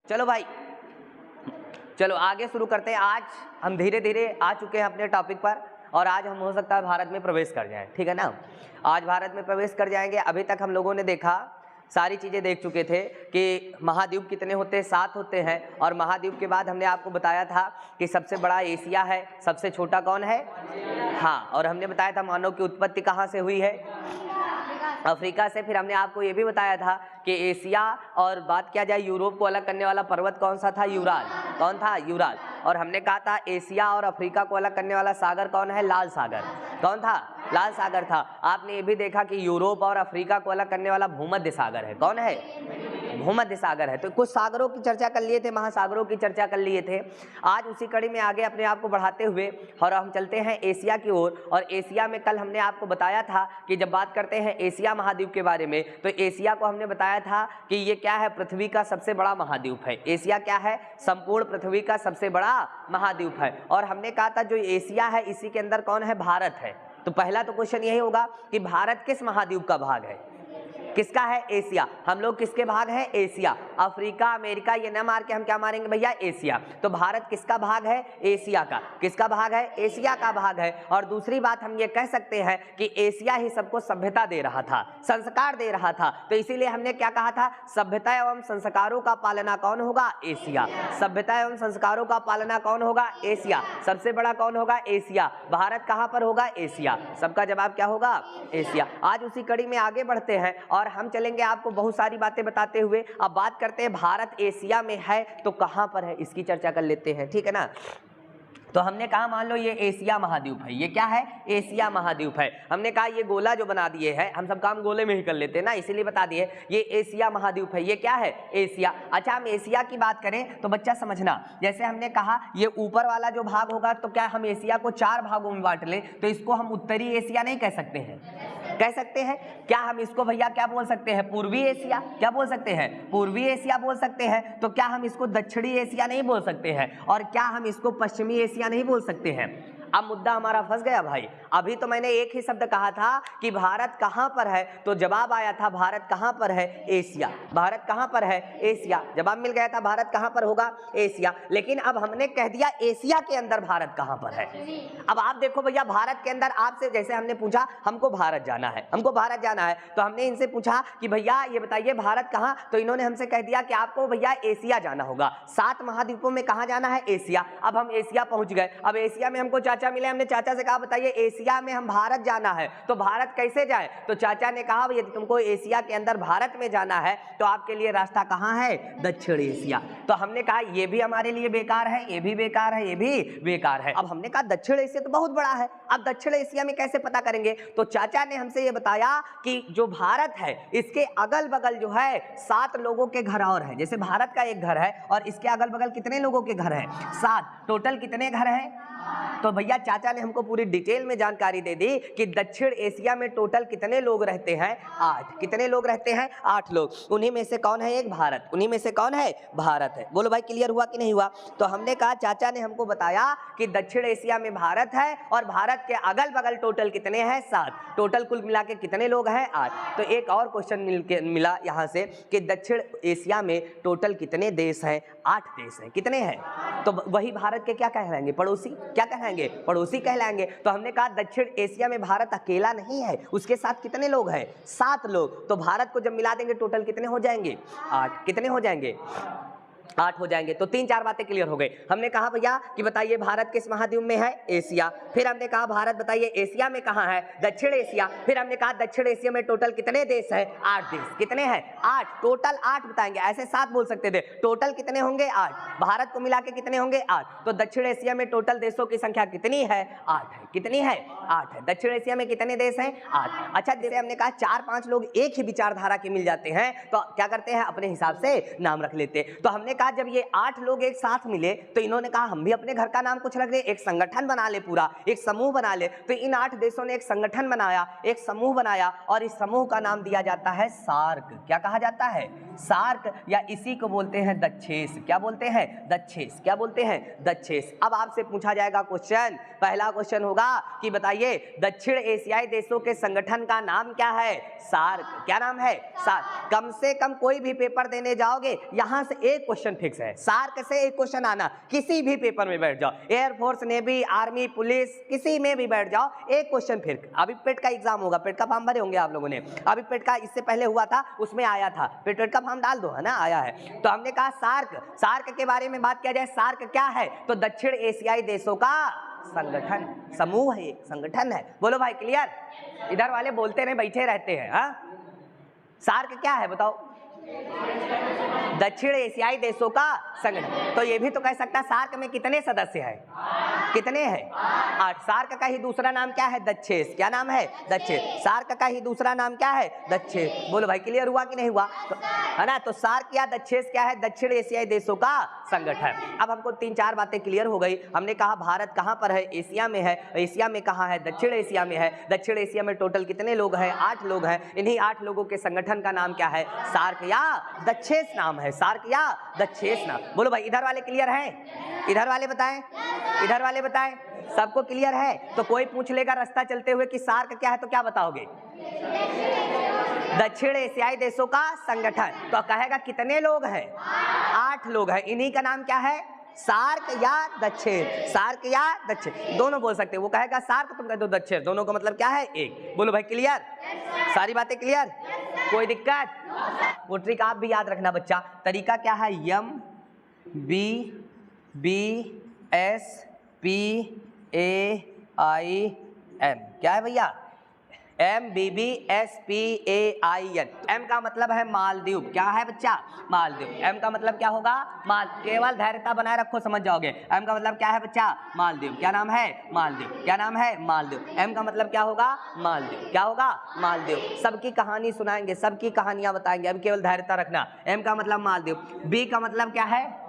चलो भाई, चलो आगे शुरू करते हैं। आज हम धीरे धीरे आ चुके हैं अपने टॉपिक पर और आज हम हो सकता है भारत में प्रवेश कर जाएं, ठीक है ना। आज भारत में प्रवेश कर जाएंगे। अभी तक हम लोगों ने देखा, सारी चीज़ें देख चुके थे कि महाद्वीप कितने होते हैं, 7 होते हैं। और महाद्वीप के बाद हमने आपको बताया था कि सबसे बड़ा एशिया है, सबसे छोटा कौन है? हाँ, और हमने बताया था मानव की उत्पत्ति कहाँ से हुई है? अफ्रीका से। फिर हमने आपको ये भी बताया था कि एशिया और बात किया जाए यूरोप को अलग करने वाला पर्वत कौन सा था? यूराल। कौन था? यूराल। और हमने कहा था एशिया और अफ्रीका को अलग करने वाला सागर कौन है? लाल सागर। कौन था? लाल सागर था। आपने ये भी देखा कि यूरोप और अफ्रीका को अलग करने वाला भूमध्य सागर है। कौन है? भूमध्य सागर है। तो कुछ सागरों की चर्चा कर लिए थे, महासागरों की चर्चा कर लिए थे। आज उसी कड़ी में आगे अपने आप को बढ़ाते हुए और हम चलते हैं एशिया की ओर। और एशिया में कल हमने आपको बताया था कि जब बात करते हैं एशिया महाद्वीप के बारे में, तो एशिया को हमने बताया था कि ये क्या है? पृथ्वी का सबसे बड़ा महाद्वीप है। एशिया क्या है? संपूर्ण पृथ्वी का सबसे बड़ा महाद्वीप है। और हमने कहा था जो एशिया है इसी के अंदर कौन है? भारत है। तो पहला तो क्वेश्चन यही होगा कि भारत किस महाद्वीप का भाग है? किसका है? एशिया। हम लोग किसके भाग हैं? एशिया। अफ्रीका, अमेरिका ये न मार के हम क्या मारेंगे भैया? एशिया। तो भारत किसका भाग है? एशिया का। किसका भाग है? एशिया का भाग है। और दूसरी बात हम ये कह सकते हैं कि एशिया ही सबको सभ्यता दे रहा था, संस्कार दे रहा था। तो इसीलिए हमने क्या कहा था? सभ्यता एवं संस्कारों का पालना कौन होगा? एशिया। सभ्यता एवं संस्कारों का पालना कौन होगा? एशिया। सबसे बड़ा कौन होगा? एशिया। भारत कहाँ पर होगा? एशिया। सबका जवाब क्या होगा? एशिया। आज उसी कड़ी में आगे बढ़ते हैं और हम चलेंगे आपको बहुत सारी बातें बताते हुए। अब बात करते हैं भारत एशिया में है तो कहां पर है, इसकी चर्चा कर लेते हैं, ठीक है ना। तो हमने कहा मान लो ये एशिया महाद्वीप है। ये क्या है? एशिया महाद्वीप है। हमने कहा ये गोला जो बना दिए है, हम सब काम गोले में ही कर लेते हैं ना, इसीलिए बता दिए ये एशिया महाद्वीप है। ये क्या है? एशिया। अच्छा, हम एशिया की बात करें तो बच्चा समझना, जैसे हमने कहा ये ऊपर वाला जो भाग होगा, तो क्या हम एशिया को 4 भागों में बांट ले तो इसको हम उत्तरी एशिया नहीं कह सकते हैं? कह सकते हैं। क्या हम इसको भैया क्या बोल सकते हैं? पूर्वी एशिया। क्या बोल सकते हैं? पूर्वी एशिया बोल सकते हैं। तो क्या हम इसको दक्षिणी एशिया नहीं बोल सकते हैं? और क्या हम इसको पश्चिमी एशिया नहीं बोल सकते हैं? अब मुद्दा हमारा फंस गया भाई। अभी तो मैंने एक ही शब्द कहा था कि भारत कहां पर है, तो जवाब आया था भारत कहां पर है? एशिया। भारत कहां पर है? एशिया। जवाब मिल गया था भारत कहां पर होगा? एशिया। लेकिन अब हमने कह दिया एशिया के अंदर भारत कहां पर है। अब आप देखो भैया, भारत के अंदर आपसे जैसे हमने पूछा हमको भारत जाना है, हमको भारत जाना है, तो हमने इनसे पूछा कि भैया ये बताइए भारत कहां, तो इन्होंने हमसे कह दिया कि आपको भैया एशिया जाना होगा। 7 महाद्वीपों में कहां जाना है? एशिया। अब हम एशिया पहुंच गए। अब एशिया में हमको चाचा मिले, हमने चाचा से कहा बताइए एशिया में हम भारत जाना है तो भारत कैसे जाए? तो चाचा ने कहा यदि तुमको एशिया के अंदर भारत में जाना है तो आपके लिए रास्ता कहां है? दक्षिण एशिया। तो हमने कहा ये भी हमारे लिए बेकार है, ये भी बेकार है, ये भी बेकार है। अब हमने कहा दक्षिण एशिया तो बहुत बड़ा है, अब दक्षिण एशिया में कैसे पता करेंगे? तो चाचा ने हमसे ये बताया कि जो भारत है इसके अगल बगल जो है 7 लोगों के घर और है। जैसे भारत का एक घर है और इसके अगल बगल कितने लोगों के घर है? 7। टोटल कितने घर हैं? तो भैया चाचा ने हमको पूरी डिटेल में जानकारी दे दी कि दक्षिण एशिया में टोटल कितने लोग रहते हैं? 8। कितने लोग रहते हैं? 8 लोग। उन्हीं में से कौन है? एक भारत। उन्हीं में से कौन है? भारत है। बोलो भाई, क्लियर हुआ कि नहीं हुआ? तो हमने कहा चाचा ने हमको बताया कि दक्षिण एशिया में भारत है और भारत के अगल बगल टोटल कितने हैं? 7। टोटल कुल मिला के कितने लोग हैं? 8। तो एक और क्वेश्चन मिला यहाँ से कि दक्षिण एशिया में टोटल कितने देश हैं? 8 देश हैं। कितने हैं? तो वही भारत के क्या कहलाएंगे? पड़ोसी। क्या कहलाएंगे? पड़ोसी कहलाएंगे। तो हमने कहा दक्षिण एशिया में भारत अकेला नहीं है, उसके साथ कितने लोग हैं? 7 लोग। तो भारत को जब मिला देंगे टोटल कितने हो जाएंगे? 8। कितने हो जाएंगे? 8 हो जाएंगे। तो 3-4 बातें क्लियर हो गई। हमने कहा भैया कि बताइए भारत किस महाद्वीप में है? एशिया। फिर हमने कहा भारत बताइए एशिया में कहां है? दक्षिण एशिया। फिर हमने कहा दक्षिण एशिया में टोटल कितने देश हैं? 8 देश। कितने हैं? 8। टोटल 8 बताएंगे, ऐसे 7 बोल सकते थे। टोटल कितने होंगे? 8। भारत को मिला के कितने होंगे? 8। तो दक्षिण एशिया में टोटल देशों की संख्या कितनी है? 8 है। कितनी है? 8 है। दक्षिण एशिया में कितने देश हैं? 8। अच्छा, जैसे हमने कहा 4-5 लोग एक ही विचारधारा के मिल जाते हैं तो क्या करते हैं? अपने हिसाब से नाम रख लेते। तो हमने कहा जब ये 8 लोग एक साथ मिले तो इन्होंने कहा हम भी अपने घर का नाम कुछ रख दे, एक संगठन बना ले, पूरा एक समूह बना ले। तो इन 8 देशों ने एक संगठन बनाया, एक समूह बनाया और इस समूह का नाम दिया जाता है सार्क। क्या कहा जाता है? सार्क, या इसी को बोलते हैं दक्षेस। क्या बोलते हैं? दक्षेस। क्या बोलते हैं? दक्षेस। अब आपसे पूछा जाएगा क्वेश्चन, पहला क्वेश्चन होगा कि बताइए दक्षिण एशियाई देशों के संगठन का नाम क्या है? सार्क। क्या नाम है? सार्क। कम से कम कोई भी पेपर देने जाओगे यहां से एक क्वेश्चन क्वेश्चन फिक्स है, सार्क से एक क्वेश्चन आना, किसी भी पेपर में बैठ जाओ, एयरफोर्स, नेवी, आर्मी, पुलिस, किसी में भी बैठ जाओ, एक क्वेश्चन फिक्स। अभी पेट का एग्जाम होगा, पेट का फॉर्म भरे होंगे आप लोगों ने, अभी पेट का इससे पहले हुआ था, उसमें आया था, पेट का फॉर्म डाल दो, है ना, आया है। तो हमने कहा सार्क के बारे में बात किया जाए, सार्क क्या है, तो दक्षिण एशियाई देशों का संगठन, समूह है, संगठन है। बोलो भाई क्लियर? इधर वाले बोलते नहीं, बैठे रहते हैं। हाँ, सार्क क्या है बताओ? दक्षिण एशियाई देशों का संगठन। तो ये भी तो कह सकता है सार्क में कितने सदस्य हैं? कितने हैं? 8। सार्क का ही दूसरा नाम क्या है? दक्षेस। क्या नाम है? दक्षेस। सार्क का ही दूसरा नाम क्या है? दक्षेस। बोलो भाई क्लियर हुआ कि नहीं हुआ? तो, है ना, तो सार्क या दक्षेस क्या है? दक्षिण एशियाई देशों का संगठन। अब हमको 3-4 बातें क्लियर हो गई। हमने कहा भारत कहाँ पर है? एशिया में है। एशिया में कहाँ है? दक्षिण एशिया में है। दक्षिण एशिया में टोटल कितने लोग हैं? 8 लोग हैं। इन्हीं 8 लोगों के संगठन का नाम क्या है? सार्क या दक्षेस नाम है। सार्क या दक्षेस नाम। बोलो भाई इधर वाले क्लियर हैं? इधर वाले बताएं, इधर वाले बताएं, सबको क्लियर है? तो कोई पूछ लेगा रास्ता चलते हुए कि सार्क क्या है, तो क्या बताओगे? दक्षिण एशियाई देशों का संगठन। तो कहेगा कितने लोग हैं? 8 लोग हैं। इन्हीं का नाम क्या है? सार्क या दक्षिण। सार्क या दक्षिण दोनों बोल सकते हैं। वो कहेगा सार्क, तुम कह दो दक्षिण, दोनों का मतलब क्या है? एक। बोलो भाई क्लियर? सारी बातें क्लियर? कोई दिक्कत? वो ट्रिक आप भी याद रखना बच्चा। तरीका क्या है? MBBSPAIN। क्या है भैया? MBBSPAIN। M का मतलब है मालदीव। क्या है बच्चा? मालदीव। M का मतलब क्या होगा? माल। केवल धैर्यता बनाए रखो, समझ जाओगे। M का मतलब क्या है बच्चा? मालदीव। क्या नाम है? मालदीव। क्या नाम है? मालदीव। M का मतलब क्या होगा? मालदीव। क्या होगा? मालदीव। सबकी कहानी सुनाएंगे, सबकी कहानियां बताएंगे, अब केवल धैर्यता रखना। M का मतलब मालदीव। B का मतलब क्या है?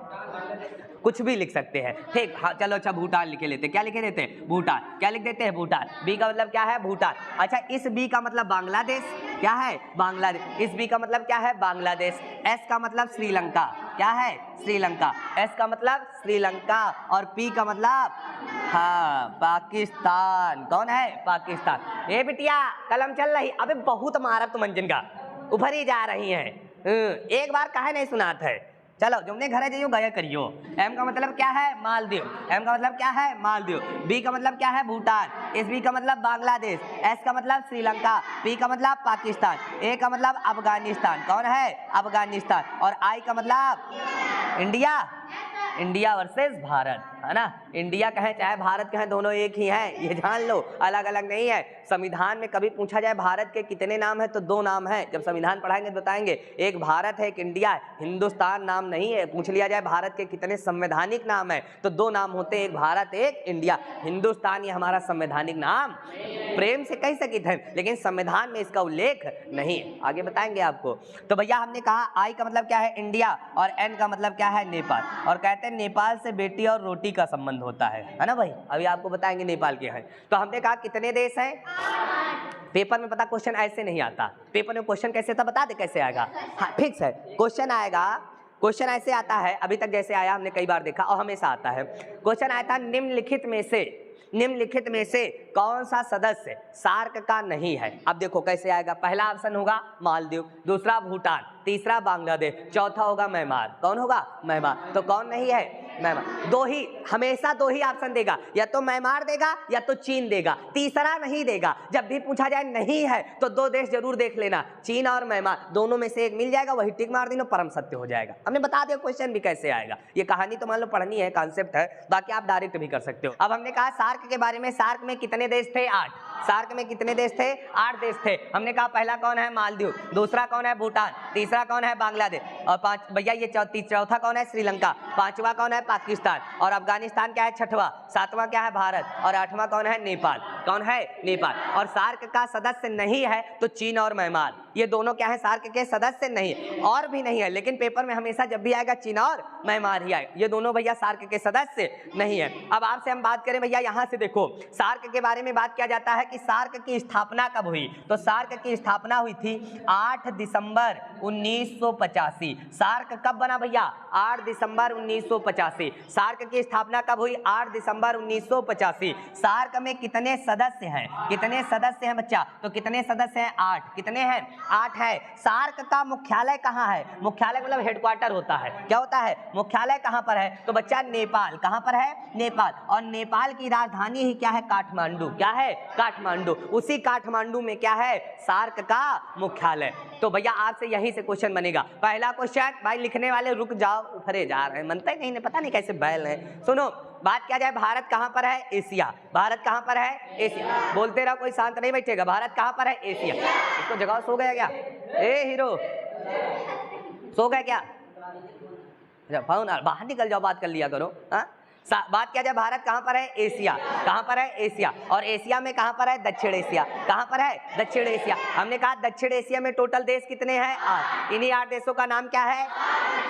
कुछ भी लिख सकते हैं, ठीक। हाँ चलो, अच्छा भूटान लिखे लेते। क्या लिखे देते हैं? भूटान। क्या लिख देते हैं? भूटान। बी का मतलब क्या है? भूटान। अच्छा, इस बी का मतलब बांग्लादेश। क्या है? बांग्लादेश। इस बी का मतलब क्या है? बांग्लादेश। एस का मतलब श्रीलंका। क्या है? श्रीलंका। एस का मतलब श्रीलंका। और पी का मतलब हाँ पाकिस्तान। कौन है? पाकिस्तान। ए बिटिया कलम चल रही, अबे बहुत मारा तुम अंजन का, उभर ही जा रही है। एक बार काहे नहीं सुनात है? चलो जुमने घर जाइयो, गया करियो। एम का मतलब क्या है? मालदीव। एम का मतलब क्या है? मालदीव। बी का मतलब क्या है? भूटान। इस बी का मतलब बांग्लादेश। एस का मतलब श्रीलंका। पी का मतलब पाकिस्तान। ए का मतलब अफगानिस्तान। कौन है? अफगानिस्तान। और आई का मतलब इंडिया। इंडिया वर्सेस भारत, है ना। इंडिया कहें चाहे भारत कहें, दोनों एक ही हैं, ये जान लो, अलग अलग नहीं है। संविधान में कभी पूछा जाए भारत के कितने नाम है, तो 2 नाम है। जब संविधान पढ़ाएंगे तो बताएंगे, एक भारत है, एक इंडिया है। हिंदुस्तान नाम नहीं है। पूछ लिया जाए भारत के कितने संवैधानिक नाम है, तो 2 नाम होते हैं, एक भारत एक इंडिया। हिंदुस्तान ये हमारा संवैधानिक नाम प्रेम से कह सकी थे, लेकिन संविधान में इसका उल्लेख नहीं है। आगे बताएंगे आपको। तो भैया हमने कहा आई का मतलब क्या है? इंडिया। और एन का मतलब क्या है? नेपाल। और कहते हैं नेपाल से बेटी और रोटी का संबंध होता है ना भाई। अभी आपको बताएंगे नेपाल के हैं। तो हमने कहा कितने देश हैं? पेपर में पता क्वेश्चन ऐसे नहीं आता। पेपर में क्वेश्चन कैसे आता बता दे, कैसे आएगा? हाँ फिक्स है, क्वेश्चन आएगा। क्वेश्चन ऐसे आता है, अभी तक जैसे आया हमने कई बार देखा और हमेशा आता है। क्वेश्चन आया था निम्नलिखित में से कौन सा सदस्य सार्क का नहीं है? अब देखो कैसे आएगा। पहला ऑप्शन होगा मालदीव, दूसरा भूटान, तीसरा बांग्लादेश, चौथा होगा म्यांमार। कौन होगा? म्यांमार। तो कौन नहीं है? म्यांमार। हमेशा दो ही ऑप्शन देगा, या तो म्यांमार देगा या तो चीन देगा, तीसरा नहीं देगा। जब भी पूछा जाए नहीं है तो 2 देश जरूर देख लेना, चीन और म्यांमार, दोनों में से एक मिल जाएगा, वही टिक मार देना, परम सत्य हो जाएगा। हमने बता दिया क्वेश्चन भी कैसे आएगा। ये कहानी तो मान लो पढ़नी है, कॉन्सेप्ट है, बाकी आप डायरेक्ट भी कर सकते हो। अब हमने कहा सार्क के बारे में। सार्क में कितने देश थे? 8। सार्क में कितने देश थे? 8 देश थे। हमने कहा पहला कौन है? मालदीव, दूसरा कौन है? भूटान, तीसरा कौन है? बांग्लादेश, और भैया ये चौथा कौन है? श्रीलंका, पांचवा कौन है? पाकिस्तान, और अफगानिस्तान क्या है? छठवां, सातवां क्या है? भारत, और 8वां कौन है? नेपाल। कौन है? नेपाल। और सार्क का सदस्य नहीं है तो चीन और म्यांमार, ये दोनों क्या है? सार्क के सदस्य नहीं, और भी नहीं है, लेकिन पेपर में हमेशा जब भी आएगा चीन और म्यांमार ही आएगा। ये दोनों भैया सार्क के सदस्य नहीं है। अब आपसे हम बात करें भैया, यहाँ से देखो सार्क के बारे में बात किया जाता है कि सार्क की स्थापना कब हुई। तो सार्क की स्थापना हुई थी 8 दिसंबर 1985। सार्क कब बना भैया? 8 दिसंबर 1985। सार्क की स्थापना कब हुई? 8 दिसंबर 1985। सार्क में कितने सदस्य हैं? कितने सदस्य हैं बच्चा? तो कितने सदस्य हैं? 8। कितने हैं? 8 है। सार्क का मुख्यालय कहाँ है? मुख्यालय मतलब हेडक्वार्टर होता है। क्या होता है? मुख्यालय कहाँ पर है? तो बच्चा नेपाल। कहाँ पर है? नेपाल। और नेपाल की राजधानी ही क्या है? काठमांडू। क्या है? काठमांडू। उसी काठमांडू में क्या है? सार्क का मुख्यालय। तो भैया आपसे यहीं से क्वेश्चन बनेगा। पहला क्वेश्चन, भाई लिखने वाले रुक जाओ, ऊपरे जा रहे हैं, मनता है कहीं नहीं, पता नहीं कैसे बैल है। सुनो, बात क्या जाए, भारत कहाँ पर है? एशिया। भारत कहाँ पर है? एशिया। बोलते रहो, कोई शांत नहीं बैठेगा। भारत कहाँ पर है? एशिया। इसको जगाओ, सो गया क्या? ए हीरो, सो गया क्या? फोन बाहर निकल जाओ, बात कर लिया करो। हाँ, बात क्या जाए, भारत कहाँ पर है? एशिया। कहाँ पर है? एशिया। और एशिया में कहाँ पर है? दक्षिण एशिया। कहाँ पर है? दक्षिण एशिया। हमने कहा दक्षिण एशिया में टोटल देश कितने हैं? 8। इन्हीं 8 देशों का नाम क्या है?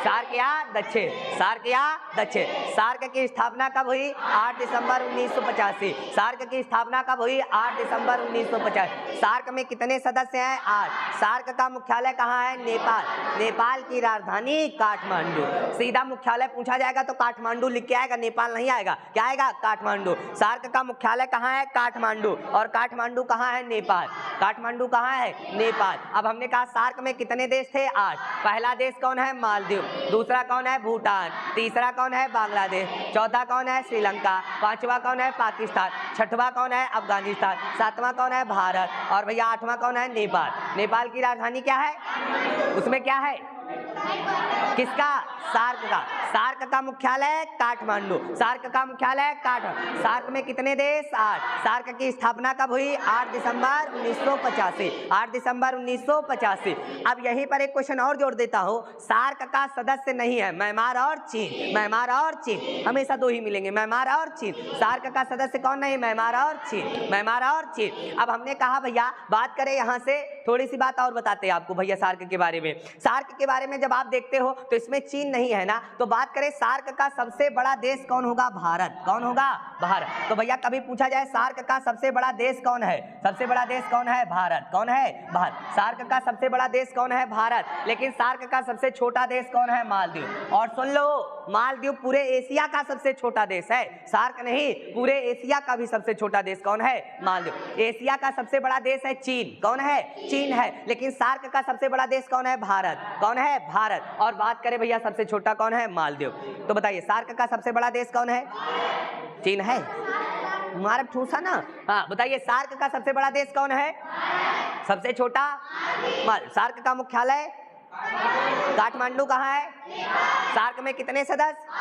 सार्क या दक्षिण। सार्क या दक्षिण। सार्क की स्थापना कब हुई? 8 दिसंबर 1985। सार्क की स्थापना कब हुई? 8 दिसंबर 1950। सार्क में कितने सदस्य हैं? 8। सार्क का मुख्यालय कहाँ है? नेपाल। नेपाल की राजधानी काठमांडू। सीधा मुख्यालय पूछा जाएगा तो काठमांडू लिख के आएगा, नेपाल नहीं आएगा। क्या आएगा? काठमांडू। सार्क का मुख्यालय कहाँ है? काठमांडू। और काठमांडू कहाँ है? नेपाल। काठमांडू कहाँ है? नेपाल। अब हमने कहा सार्क में कितने देश थे? 8। पहला देश कौन है? मालदीव। दूसरा कौन है? भूटान। तीसरा कौन है? बांग्लादेश। चौथा कौन है? श्रीलंका। पांचवा कौन है? पाकिस्तान। छठवां कौन है? अफगानिस्तान। सातवां कौन है? भारत। और भैया 8वां कौन है? नेपाल। नेपाल की राजधानी क्या है? उसमें क्या है? किसका? सार्क का। सार्क का मुख्यालय काठमांडू। सार्क का मुख्यालय काठमांडू। सार्क में कितने देश? 8। सार्क की स्थापना कब हुई? 8 दिसंबर 1985। 8 दिसंबर 1985। अब यहीं पर एक क्वेश्चन और जोड़ देता हूं। सार्क का सदस्य नहीं है म्यांमार और चीन। म्यांमार और चीन, हमेशा 2 ही मिलेंगे, म्यांमार और चीन। सार्क का सदस्य कौन नहीं? म्यांमार और चीन। म्यांमार और चीन। अब हमने कहा भैया बात करें यहां से, थोड़ी सी बात और बताते हैं आपको भैया सार्क के बारे में। सार्क के बारे में जब आप देखते हो तो इसमें चीन नहीं है ना, तो बात करें सार्क का सबसे बड़ा देश कौन होगा? भारत। कौन होगा? भारत। तो भैया कभी पूछा जाए सार्क का सबसे बड़ा देश कौन है? सबसे बड़ा देश कौन है? भारत। कौन है? भारत। सार्क का सबसे बड़ा देश कौन है? भारत। लेकिन सार्क का सबसे छोटा देश कौन है? मालदीव। और सुन लो, मालदीव पूरे एशिया का सबसे छोटा देश है, सार्क नहीं, पूरे एशिया का भी सबसे छोटा देश कौन है? मालदीव। एशिया का सबसे बड़ा देश है चीन। कौन है? चीन है। लेकिन सार्क का सबसे बड़ा देश कौन है? भारत। कौन है? भारत। और बात करें भैया सबसे छोटा कौन है? मालदीव। तो बताइए सार्क का सबसे बड़ा देश कौन है? चीन है। मार्क ठूसा ना। हाँ बताइए सार्क का सबसे बड़ा देश कौन है? सबसे छोटा? सार्क का मुख्यालय काठमांडू कहाँ है? सार्क में कितने सदस्य?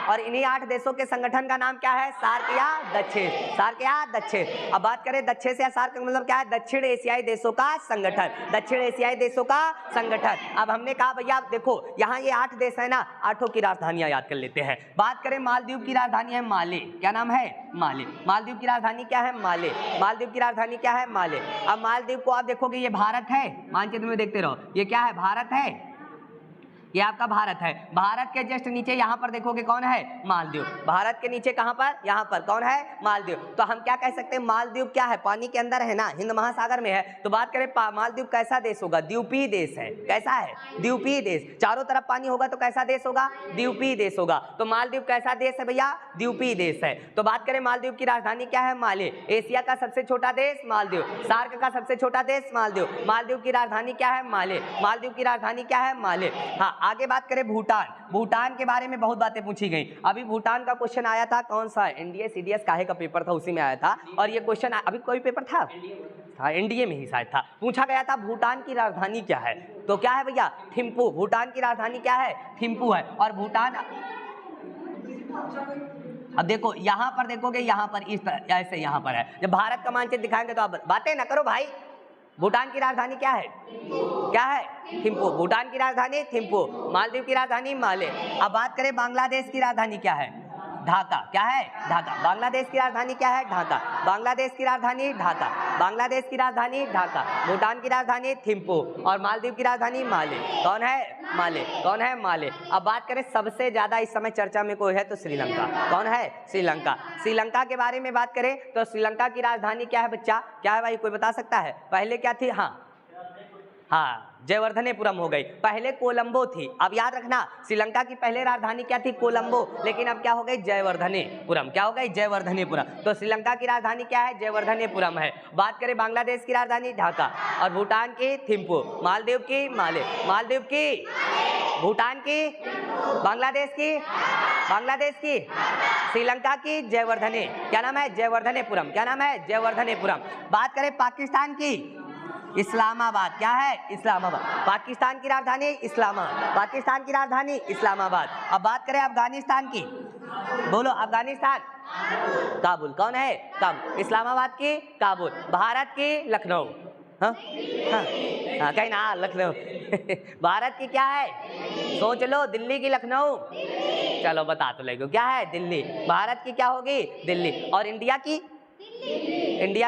और इन्हीं 8 देशों के संगठन का नाम क्या है? सार्क या दक्षिण। सार्क या दक्षिण। अब बात करें दक्षिण से या सार्क का मतलब क्या है? दक्षिण एशियाई देशों का संगठन। दक्षिण एशियाई देशों का संगठन। अब हमने कहा भैया देखो यहाँ ये 8 देश है ना, 8 की राजधानियां याद कर लेते हैं। बात करें मालदीव की राजधानी है माले। क्या नाम है? माले। मालदीव की राजधानी क्या है? माले। मालदीव की राजधानी क्या है? माले। अब मालदीव को आप देखोगे ये भारत है, मानचित्र में देखते रहो, ये क्या है? भारत है। ये आपका भारत है। भारत के जस्ट नीचे यहाँ पर देखोगे कौन है? मालदीव। भारत के नीचे कहाँ पर? यहाँ पर कौन है? मालदीव। तो हम क्या कह सकते हैं? मालदीव क्या है? पानी के अंदर है ना, हिंद महासागर में है। तो बात करें मालदीव कैसा देश होगा? द्वीपीय देश है। कैसा है? द्वीपीय देश। चारों तरफ पानी होगा तो कैसा देश होगा? द्वीपीय देश होगा। तो मालदीव कैसा देश है भैया? द्वीपीय देश है। तो बात करें मालदीव की राजधानी क्या है? माले। एशिया का सबसे छोटा देश मालदीव। सार्क का सबसे छोटा देश मालदीव। मालदीव की राजधानी क्या है? माले। मालदीव की राजधानी क्या है? माले। हाँ आगे बात करें भूटान। भूटान के बारे में बहुत बातें पूछी गई। अभी भूटान का क्वेश्चन आया था, कौन सा? एनडीए सीडीएस काहे का पेपर था, उसी में आया था। और ये क्वेश्चन अभी कोई पेपर था एनडीए में ही शायद था, पूछा गया था भूटान की राजधानी क्या है? तो क्या है भैया? थिम्पू। भूटान की राजधानी क्या है? थिम्पू है। और भूटान, अब देखो यहाँ पर देखोगे, यहाँ पर इस तरह ऐसे यहाँ पर है। जब भारत का मानचित्र दिखाएंगे तो आप बातें ना करो भाई। भूटान की राजधानी क्या है? क्या है? थिम्पू। भूटान की राजधानी थिम्पू। मालदीव की राजधानी माले। अब बात करें बांग्लादेश की राजधानी क्या है? ढाका। क्या है? ढाका। बांग्लादेश की राजधानी क्या है? ढाका। बांग्लादेश की राजधानी ढाका। बांग्लादेश की राजधानी ढाका। भूटान की राजधानी थिम्पू। और मालदीव की राजधानी माले। कौन है? माले। कौन है? माले। अब बात करें सबसे ज्यादा इस समय चर्चा में कोई है तो श्रीलंका। कौन है? श्रीलंका। श्रीलंका के बारे में बात करें तो श्रीलंका की राजधानी क्या है बच्चा? क्या है भाई, कोई बता सकता है? पहले क्या थी? हाँ जयवर्धनेपुरम हो गई। पहले कोलंबो थी, अब याद रखना श्रीलंका की पहले राजधानी क्या थी? कोलंबो, लेकिन अब क्या हो गई? जयवर्धनेपुरम। क्या हो गई? जयवर्धनेपुरम। तो श्रीलंका की राजधानी क्या है? जयवर्धनेपुरम है। बात करें बांग्लादेश की राजधानी ढाका, और भूटान की थिम्पू, मालदीव की मालदीव की, भूटान की, बांग्लादेश की, श्रीलंका की जयवर्धने, क्या नाम है? जयवर्धनेपुरम। क्या नाम है? जयवर्धनेपुरम। बात करें पाकिस्तान की, इस्लामाबाद। क्या है? इस्लामाबाद। पाकिस्तान की राजधानी इस्लामाबाद, पाकिस्तान की राजधानी इस्लामाबाद। अब बात करें अफगानिस्तान की, बोलो अफगानिस्तान, काबुल। कौन है? काबुल। इस्लामाबाद की काबुल, भारत की लखनऊ। हाँ हाँ हाँ, कहीं ना लखनऊ। भारत की क्या है? सोच लो, दिल्ली की लखनऊ। चलो बता तो लेगो, क्या है? दिल्ली। भारत की क्या होगी? दिल्ली। और इंडिया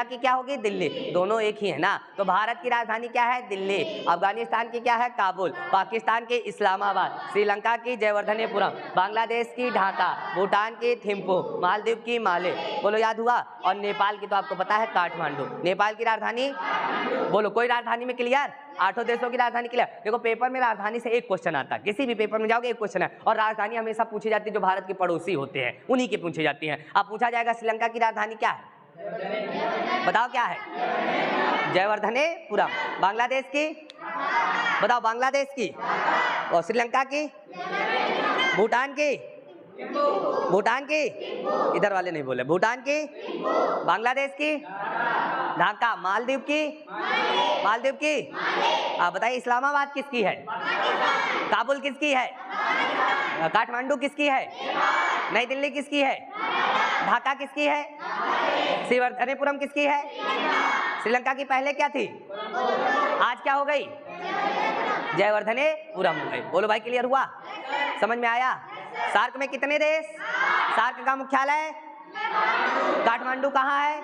की क्या होगी? दिल्ली। दोनों एक ही है ना। तो भारत की राजधानी क्या है? दिल्ली। अफगानिस्तान की क्या है? काबुल। पाकिस्तान की इस्लामाबाद, श्रीलंका की जयवर्धनेपुरम, बांग्लादेश की ढाका, भूटान की थिम्पू, मालदीव की माले। बोलो याद हुआ? और नेपाल की तो आपको पता है काठमांडू। नेपाल की राजधानी, बोलो कोई राजधानी में क्लियर? 8 देशों की राजधानी क्लियर। देखो पेपर में राजधानी से एक क्वेश्चन आता है, किसी भी पेपर में जाओगे एक क्वेश्चन है, और राजधानी हमेशा पूछी जाती है जो भारत के पड़ोसी होते हैं, उन्हीं की पूछी जाती है। अब पूछा जाएगा श्रीलंका की राजधानी क्या है? बताओ क्या है? जयवर्धनेपुरम। बांग्लादेश की बताओ, बांग्लादेश की, और श्रीलंका की, भूटान की, इधर वाले नहीं बोले, भूटान की, बांग्लादेश की, ढाका, मालदीव की, आप बताइए इस्लामाबाद किसकी है? काबुल किसकी है? काठमांडू किसकी है? नई दिल्ली किसकी है? ढाका किसकी है? जयवर्धनेपुरम किसकी है? श्रीलंका की पहले क्या थी? आज क्या हो गई? जयवर्धनेपुरम हो गई। बोलो भाई क्लियर हुआ? समझ में आया? सार्क में कितने देश? सार्क का मुख्यालय काठमांडू कहाँ है?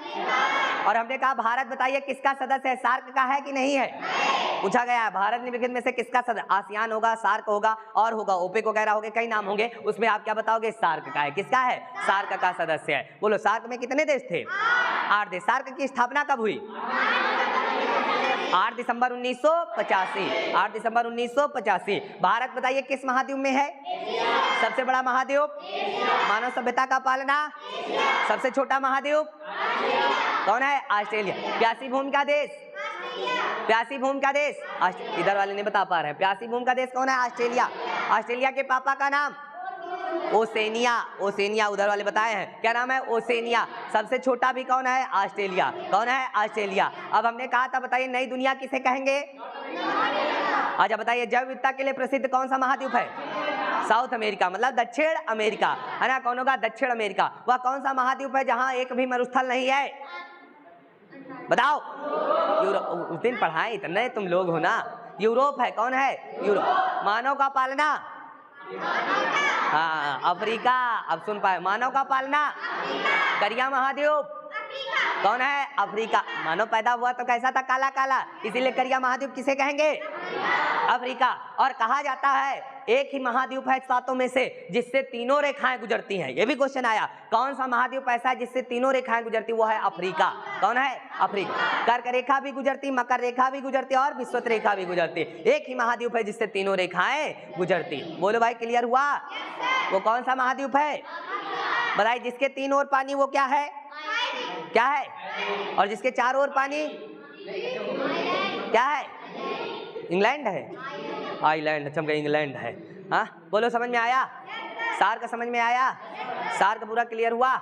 और हमने कहा भारत बताइए किसका सदस्य है? सार्क का है कि नहीं है? पूछा गया है भारत निम्नलिखित में से किसका सदस्य? आसियान होगा, सार्क होगा, और होगा ओपेक वगैरह होंगे, कई नाम होंगे, उसमें आप क्या बताओगे? सार्क का है। किसका है? सार्क का सदस्य है। बोलो सार्क में कितने देश थे? 8 देश। सार्क की स्थापना कब हुई? 8 दिसंबर 1985। 8 दिसंबर 1985। भारत बताइए किस महाद्वीप में है? सबसे बड़ा महाद्वीप, मानव सभ्यता का पालना, सबसे छोटा महाद्वीप कौन है? ऑस्ट्रेलिया। प्यासी भूमि का देश, प्यासी भूमि का देश, इधर वाले नहीं बता पा रहे हैं, प्यासी भूमि का देश कौन है? ऑस्ट्रेलिया। ऑस्ट्रेलिया के पापा का नाम ओसेनिया। ओसेनिया, उधर वाले बताए हैं क्या नाम है? ओसेनिया। सबसे छोटा भी कौन है? ऑस्ट्रेलिया। कौन है? ऑस्ट्रेलिया। अब हमने कहा था बताइए नई दुनिया किसे कहेंगे? अच्छा बताइए जैव विविधता के लिए प्रसिद्ध कौन सा महाद्वीप है? साउथ अमेरिका, मतलब दक्षिण अमेरिका है ना। कौन होगा? दक्षिण अमेरिका। वह कौन सा महाद्वीप है जहां एक भी मरुस्थल नहीं है? बताओ। यूरोप। उस दिन पढ़ाए इतने तुम लोग हो ना। यूरोप है। कौन है? यूरोप। मानव का पालना, हाँ अफ्रीका। अब सुन पाए, मानव का पालना, करिया महाद्वीप कौन है? अफ्रीका। मानव पैदा हुआ तो कैसा था? काला काला, इसीलिए करिया महाद्वीप किसे कहेंगे? अफ्रीका। और कहा जाता है एक ही महाद्वीप है सातों में से जिससे तीनों रेखाएं गुजरती हैं। ये भी क्वेश्चन आया, कौन सा महाद्वीप ऐसा है जिससे तीनों रेखाएं गुजरती? वो है अफ्रीका। कौन है? अफ्रीका। कर्क रेखा भी गुजरती, मकर रेखा भी गुजरती और विषुवत रेखा भी गुजरती। एक ही महाद्वीप है जिससे तीनों रेखाएं गुजरती। बोलो भाई क्लियर हुआ? वो कौन सा महाद्वीप है? बताइए। जिसके 3 ओर पानी वो क्या है? क्या है? और जिसके 4 ओर पानी क्या है? इंग्लैंड है, आइलैंड। अच्छा इंग्लैंड है। हाँ बोलो समझ में आया? सार्क समझ में आया? सार्क पूरा क्लियर हुआ?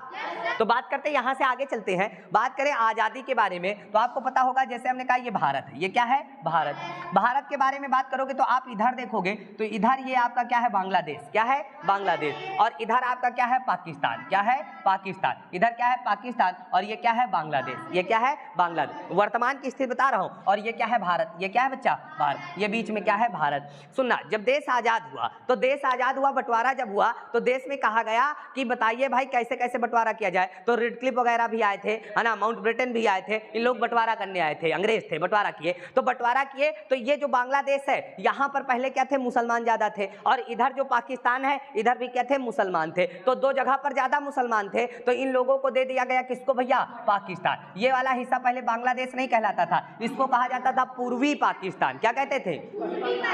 तो बात करते हैं, यहाँ से आगे चलते हैं, बात करें आज़ादी के बारे में। तो आपको पता होगा जैसे हमने कहा ये भारत है, ये क्या है? भारत। भारत के बारे में बात करोगे तो आप इधर देखोगे तो इधर ये आपका क्या है? बांग्लादेश। क्या है? बांग्लादेश। और इधर आपका क्या है? पाकिस्तान। क्या है? पाकिस्तान। इधर क्या है? पाकिस्तान। और ये क्या है? बांग्लादेश। ये क्या है? बांग्लादेश। वर्तमान की स्थिति बता रहा हूँ। और ये क्या है? भारत। ये क्या है बच्चा? भारत। ये बीच में क्या है? भारत। सुनना, जब देश आज़ाद हुआ तो देश आज़ाद हुआ, बंटवारा जब हुआ तो देश में कहा गया कि बताइए भाई कैसे कैसे बंटवारा किया जाए तो रेडक्लिफ वगैरह भी आए थे, है ना, माउंट ब्रिटेन भी आए थे, इन लोग बंटवारा करने आए थे, अंग्रेज थे, बंटवारा किए। तो बंटवारा किए तो ये जो बांग्लादेश है यहाँ पर पहले क्या थे, मुसलमान ज्यादा थे, और इधर जो पाकिस्तान है इधर भी क्या थे, मुसलमान थे। तो दो जगह पर ज्यादा मुसलमान थे, तो इन लोगों को दे दिया गया किसको भैया, पाकिस्तान। ये वाला हिस्सा पहले बांग्लादेश नहीं कहलाता था, इसको कहा जाता था पूर्वी पाकिस्तान। क्या कहते थे?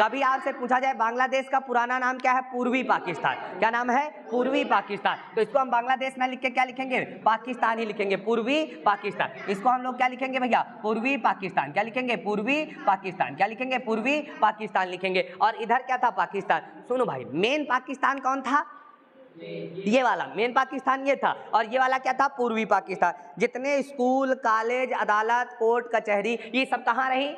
कभी आपसे पूछा जाए बांग्लादेश का पुराना नाम क्या है, पूर्वी पाकिस्तान। क्या नाम है? पूर्वी पाकिस्तान। तो इसको हम बांग्लादेश में लिख के क्या लिखेंगे, पाकिस्तान ही लिखेंगे, पूर्वी पाकिस्तान। इसको हम लोग क्या लिखेंगे भैया, पूर्वी पाकिस्तान। क्या लिखेंगे, पूर्वी पाकिस्तान। क्या लिखेंगे, पूर्वी पाकिस्तान लिखेंगे। और इधर क्या था, पाकिस्तान। सुनो भाई, मेन पाकिस्तान कौन था, ये वाला मेन पाकिस्तान ये था, और ये वाला क्या था, पूर्वी पाकिस्तान। जितने स्कूल, कॉलेज, अदालत, कोर्ट, कचहरी, ये सब कहाँ रही,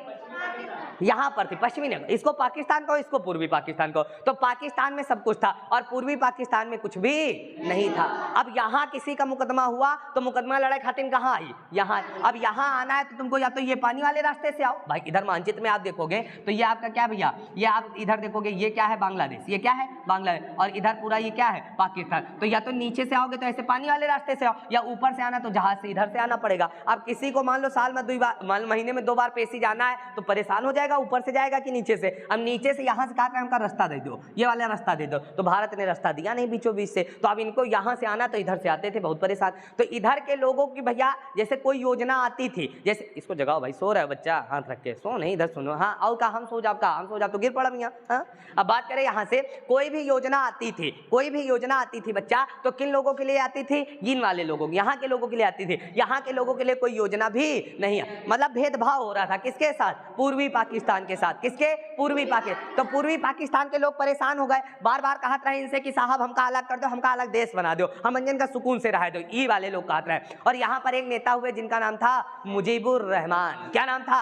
यहाँ पर थी, पश्चिमी ने, इसको पाकिस्तान को, इसको पूर्वी पाकिस्तान को। तो पाकिस्तान में सब कुछ था और पूर्वी पाकिस्तान में कुछ भी नहीं था। अब यहाँ किसी का मुकदमा हुआ तो मुकदमा लड़ाई खातिर कहाँ आई, यहाँ। अब यहाँ आना है तो तुमको या तो ये पानी वाले रास्ते से आओ भाई, इधर मानचित्र में आप देखोगे तो ये आपका क्या भैया, ये आप इधर देखोगे ये क्या है, बांग्लादेश, ये क्या है, बांग्लादेश, और इधर पूरा ये क्या है, पाकिस्तान। तो या तो नीचे से आओगे तो ऐसे पानी वाले रास्ते से आओ, या ऊपर से आना तो जहाज से इधर से आना पड़ेगा। अब किसी को मान लो साल में 2 बार, महीने में 2 बार पेशी जाना है तो परेशान हो जाएगा, ऊपर से जाएगा कि नीचे से। अब नीचे से यहाँ से कहा हमका रास्ता दे दो, ये वाला रास्ता दे दो, तो भारत ने रास्ता दिया नहीं बीचों बीच से, तो अब इनको यहाँ से आना तो इधर से आते थे, बहुत परेशान। तो इधर के लोगों की भैया जैसे कोई योजना आती थी, जैसे इसको जगाओ भाई, सो रहा है बच्चा, हाथ रख के सो नहीं, इधर सुनो, हाँ और का हम सो जाओ, का हम सो जाओ तो गिर पड़ा मियाँ। हाँ, अब बात करें यहाँ से, कोई भी योजना आती थी, कोई भी योजना आती थी बच्चा, तो किन लोगों के लिए आती थी, इन वाले लोगों, यहाँ के लोगों के लिए आती थी। यहाँ के लोगों के लिए कोई योजना भी नहीं है, मतलब भेदभाव हो रहा था किसके साथ, पूर्वी पाकिस्तान के साथ। किसके, पूर्वी पाकिस्तान। तो पूर्वी पाकिस्तान के लोग परेशान हो गए, बार बार कहते रहे इनसे कि साहब हमका अलग कर दो, हमका अलग देश बना दो, हम अंजन का सुकून से रह दो, ये वाले लोग कहते रहे। और यहाँ पर एक नेता हुए जिनका नाम था मुजीबुर रहमान। क्या नाम था,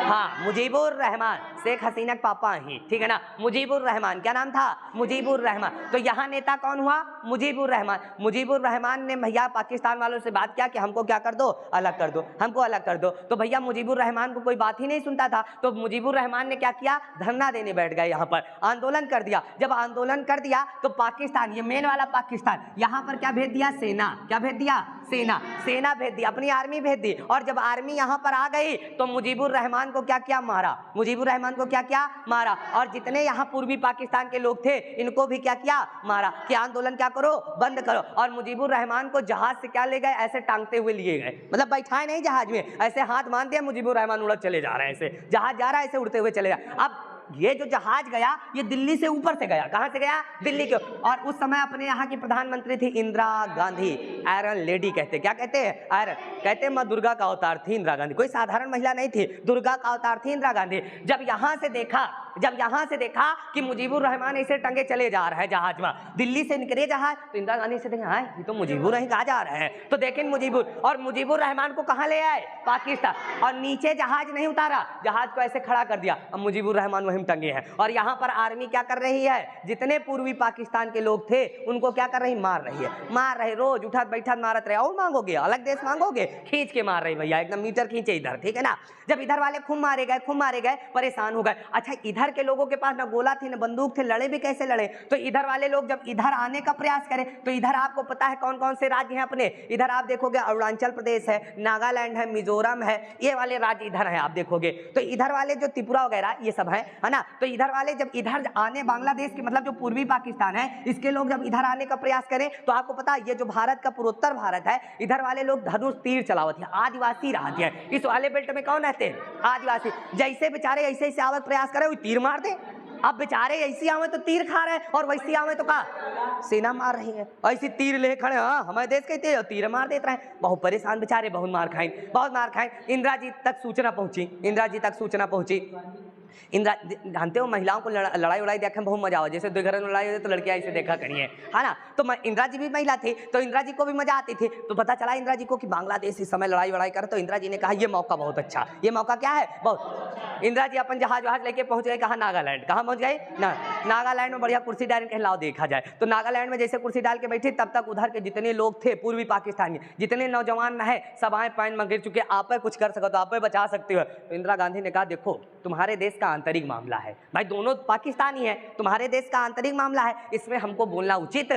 हाँ मुजीबुर रहमान, शेख हसीना के पापा ही, ठीक है ना, मुजीबुर रहमान। क्या नाम था, मुजीबुर रहमान। तो यहाँ नेता कौन हुआ, मुजीबुर रहमान। मुजीबुर रहमान ने भैया पाकिस्तान वालों से बात किया कि हमको क्या कर दो, अलग कर दो, हमको अलग कर दो। तो भैया मुजीबुर रहमान को कोई बात ही नहीं सुनता था, तो मुजीबुर रहमान ने क्या किया, धरना देने बैठ गए, यहाँ पर आंदोलन कर दिया। जब आंदोलन कर दिया तो पाकिस्तान, ये मेन वाला पाकिस्तान, यहाँ पर क्या भेज दिया, सेना। क्या भेज दिया, सेना। सेना भेज दी, अपनी आर्मी भेज दी। और जब आर्मी यहाँ पर आ गई तो मुजीबुर रहमान को क्या किया, मारा। मुजीबुर रहमान को क्या किया, मारा। और जितने यहाँ पूर्वी पाकिस्तान के लोग थे इनको भी क्या किया, मारा, कि आंदोलन क्या करो, बंद करो। और मुजीबुर रहमान को जहाज से क्या ले गए, ऐसे टांगते हुए लिए गए, मतलब बैठाए नहीं जहाज में, ऐसे हाथ मान दिया, मुजीबुर रहमान उड़त चले जा रहे हैं, ऐसे जहाज जा रहा है, ऐसे उड़ते हुए चले जा। अब ये जो जहाज गया ये दिल्ली से ऊपर से गया, कहां से गया, दिल्ली के। और उस समय अपने यहाँ की प्रधानमंत्री थी इंदिरा गांधी, आयरन लेडी कहते, क्या कहते हैं, आयरन कहते, मां दुर्गा का अवतार थी इंदिरा गांधी, कोई साधारण महिला नहीं थी, दुर्गा का अवतार थी इंदिरा गांधी। जब यहाँ से देखा कि मुजीबुर रहमान ऐसे टंगे चले जा रहे हैं जहाज में, दिल्ली से निकले जहाज, तो इंदिरा गांधी से देखे, हाँ ये तो मुजीबुर नहीं कहा जा रहा है, तो देखें मुजीबुर, और मुजीबुर रहमान को कहाँ ले आए, पाकिस्तान। और नीचे जहाज नहीं उतारा, जहाज को ऐसे खड़ा कर दिया, अब मुजीबुर रहमान वहीं टंगे हैं। और यहाँ पर आर्मी क्या कर रही है, जितने पूर्वी पाकिस्तान के लोग थे उनको क्या कर रही, मार रही है, मार रहे, रोज उठा बैठा मारत रहे। और मांगोगे अलग देश, मांगोगे, खींच के मार रही भैया, एकदम मीटर खींचे इधर, ठीक है ना। जब इधर वाले खूब मारे गए, परेशान हो गए। अच्छा, इधर के लोगों के पास ना गोला थी ना बंदूक थे, लड़े भी कैसे लड़े। तो इधर वाले लोग जब इधर आने का प्रयास करें तो इधर आपको पता है कौन कौन से राज्य हैं अपने, इधर आप देखोगे अरुणाचल प्रदेश है, नागालैंड है, मिजोरम है, ये वाले राज्य इधर है आप देखोगे। तो इधर वाले जो त्रिपुरा वगैरह ये सब है ना। तो इधर वाले जब इधर आने, बांग्लादेश के मतलब जो पूर्वी पाकिस्तान है इसके लोग जब इधर आने का प्रयास करें तो आपको पता है ये जो भारत का पूर्वोत्तर भारत है, इधर वाले लोग धनुष तीर चलावत है, आदिवासी राज्य है। इस वाले बेल्ट में कौन रहते हैं, आदिवासी। जैसे बेचारे ऐसे ऐसे आवत प्रयास करे तीर मार दे। अब बेचारे ऐसी आवे तो तीर खा रहे हैं और वैसी आवे तो का सेना मार रही है, ऐसी तीर ले खड़े, हाँ हमारे देश के तीर मार देते हैं। बहुत परेशान बेचारे, बहुत मार खाए। इंदिरा जी तक सूचना पहुंची। इंदिरा जानते हो महिलाओं को लड़ाई उड़ाई देखने में बहुत मजा आवा, जैसे 2 घर में लड़ाई होती तो लड़कियां ऐसे देखा करिए, है ना। तो इंदिरा जी भी महिला थी तो इंदिरा जी को भी मजा आती थी। तो पता चला इंदिरा जी को कि बांग्लादेश इस समय लड़ाई वड़ाई करे, तो इंदिरा जी ने कहा ये मौका बहुत अच्छा, ये मौका क्या है बहुत। इंदिरा जी अपन जहाज लेके पहुंच गए, कहा नागालैंड। कहाँ पहुंच गए, नागालैंड में बढ़िया कुर्सी डाल के लाओ देखा जाए। तो नागालैंड में जैसे कुर्सी डाल के बैठी, तब तक उधर के जितने लोग थे पूर्वी पाकिस्तान के, जितने नौजवान है सब आए पैन में गिर चुके, आप कुछ कर सको तो आप बचा सकते हो। तो इंदिरा गांधी ने कहा देखो तुम्हारे देश का आंतरिक मामला है भाई, दोनों पाकिस्तानी है, तुम्हारे देश का आंतरिक मामला है, इसमें हमको बोलना उचित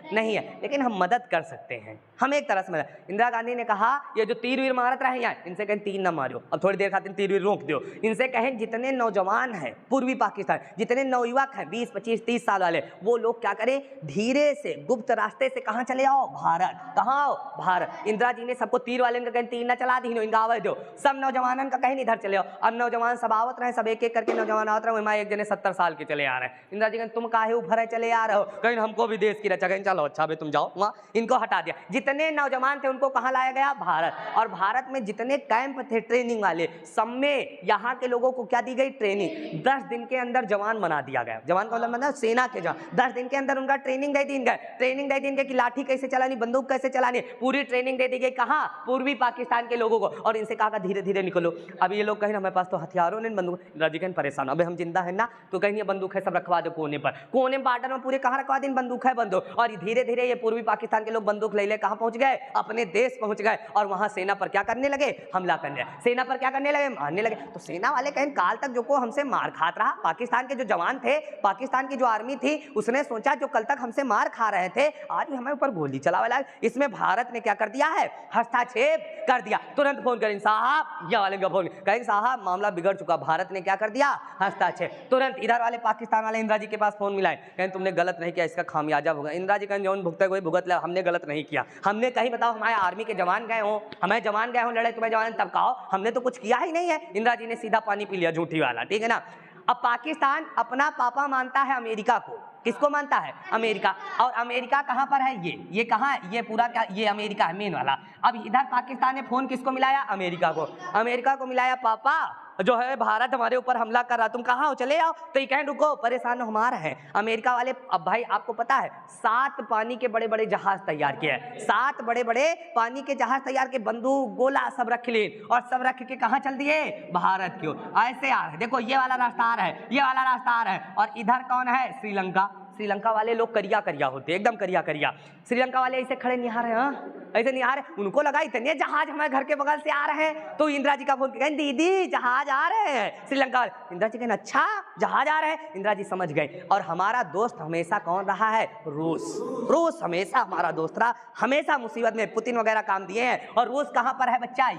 नहीं है, लेकिन हम मदद कर सकते हैं। हम एक तरह से इंदिरा गांधी ने कहा ये जो तीर वीर मारत रहे हैं इनसे कहें तीर ना मारो, अब थोड़ी देर खातिर तीर वीर रोक दो। इनसे कहें जितने नौजवान हैं पूर्वी पाकिस्तान, जितने नवयुवक हैं 20, 25, 30 साल वाले, वो लोग क्या करें, धीरे से गुप्त रास्ते से कहाँ चले आओ, भारत। कहाँ आओ, भारत। इंदिरा जी ने सबको तीर वाले का कहें तीर ना चला दी, इनका आवाज दो, सब नौजवान का कहें इधर चले आओ। अब नौजवान सब आवत रहे, सब एक एक करके नौजवान आवत रहे, वहाँ एक जने 70 साल के चले आ रहे हैं। इंदिरा जी कहें तुम काहे उभरे चले आ रहे हो, कहीं हमको भी देश की रक्षा, कहें चलो अच्छा भाई तुम जाओ वहाँ, इनको हटा दिया। जितने नौजवान थे उनको कहाँ लाया गया, भारत। और भारत में जितने कैंप थे ट्रेनिंग वाले, सब में यहाँ के लोगों को क्या दी गई, ट्रेनिंग। 10 दिन के अंदर जवान बना दिया गया। जवान का मतलब सेना के जवान। 10 दिन के अंदर उनका ट्रेनिंग दे दी गई, ट्रेनिंग दे दी गई कि लाठी कैसे चलानी, बंदूक कैसे चलानी, पूरी ट्रेनिंग दे दी गई। कहाँ, पूर्वी पाकिस्तान के लोगों को। और इनसे कहा धीरे धीरे निकलो। अब ये लोग कहें हमारे पास तो हथियारों ने बंदूक, राजी कहें परेशान, अबे हम जिंदा है ना, तो कहेंगे बंदूक है सब रखवा दो कोने पर, कोने बॉर्डर में पूरे कहाँ रखवा दिन, बंदूक है बंदूक। और धीरे धीरे ये पूर्वी पाकिस्तान के लोग बंदूक ले कहाँ पहुंच गए, अपने देश पहुंच गए। और वहां सेना पर क्या करने लगे, हमला करने, सेना पर क्या करने लगे, मारने लगे। तो सेना वाले कहें काल तक जो को हमसे मार खात रहा, पाकिस्तान के जो जवान थे, पाकिस्तान की जो आर्मी थी, उसने सोचा जो कल तक हमसे मार खा रहे थे आज हमें ऊपर गोली चलावे लगे। इसमें भारत ने क्या कर दिया है, हस्तक्षेप कर दिया। तुरंत फोन करें साहब, ये वाले का फोन कहें साहब मामला बिगड़ चुका, भारत ने क्या कर दिया, हस्तक्षेप। तुरंत इधर वाले पाकिस्तान वाले इंदिरा जी के पास फोन मिलाए, कहें तुमने गलत नहीं किया, इसका खामियाजा होगा। इंदिरा जी कहें जौन भुगते हुए भुगत ले, हमने गलत नहीं किया। हमने कहीं बताओ हमारे आर्मी के जवान गए हो, हमें जवान गए हो लड़े, तुम्हें जवान तब कहो, हमने तो कुछ किया ही नहीं है। इंदिरा जी ने सीधा पानी पी लिया झूठी वाला, ठीक है ना। अब पाकिस्तान अपना पापा मानता है अमेरिका को, किसको मानता है, अमेरिका। और अमेरिका कहाँ पर है, ये कहाँ है, ये पूरा क्या, ये अमेरिका है मेन वाला। अब इधर पाकिस्तान ने फोन किसको मिलाया, अमेरिका को, अमेरिका को मिलाया, पापा जो है भारत हमारे ऊपर हमला कर रहा, तुम कहाँ हो, चले आओ। तो ये कहें रुको, परेशान हमारा है अमेरिका वाले। अब भाई आपको पता है 7 पानी के बड़े बड़े जहाज तैयार किए हैं, 7 बड़े बड़े पानी के जहाज तैयार के, बंदूक गोला सब रख लिए, और सब रख के कहाँ चल दिए, भारत की ओर। ऐसे आ रहे, देखो ये वाला रास्ता आ रहा है, ये वाला रास्ता आ रहा है। और इधर कौन है, श्रीलंका। श्रीलंका वाले लोग करिया करिया होते, एकदम करिया करिया। श्रीलंका वाले ऐसे खड़े निहार रहे, हाँ ऐसे निहार रहे, उनको लगा इतने जहाज हमारे घर के बगल से आ रहे हैं। तो इंदिरा जी का फोन कहें दीदी जहाज आ रहे हैं, श्रीलंका वाले। इंदिरा जी कहें अच्छा जहाज आ रहे हैं, इंदिरा जी समझ गए। और हमारा दोस्त हमेशा कौन रहा है, रूस। रूस हमेशा हमारा दोस्त रहा, हमेशा मुसीबत में पुतिन वगैरह काम दिए हैं। और रूस कहाँ पर है बच्चा,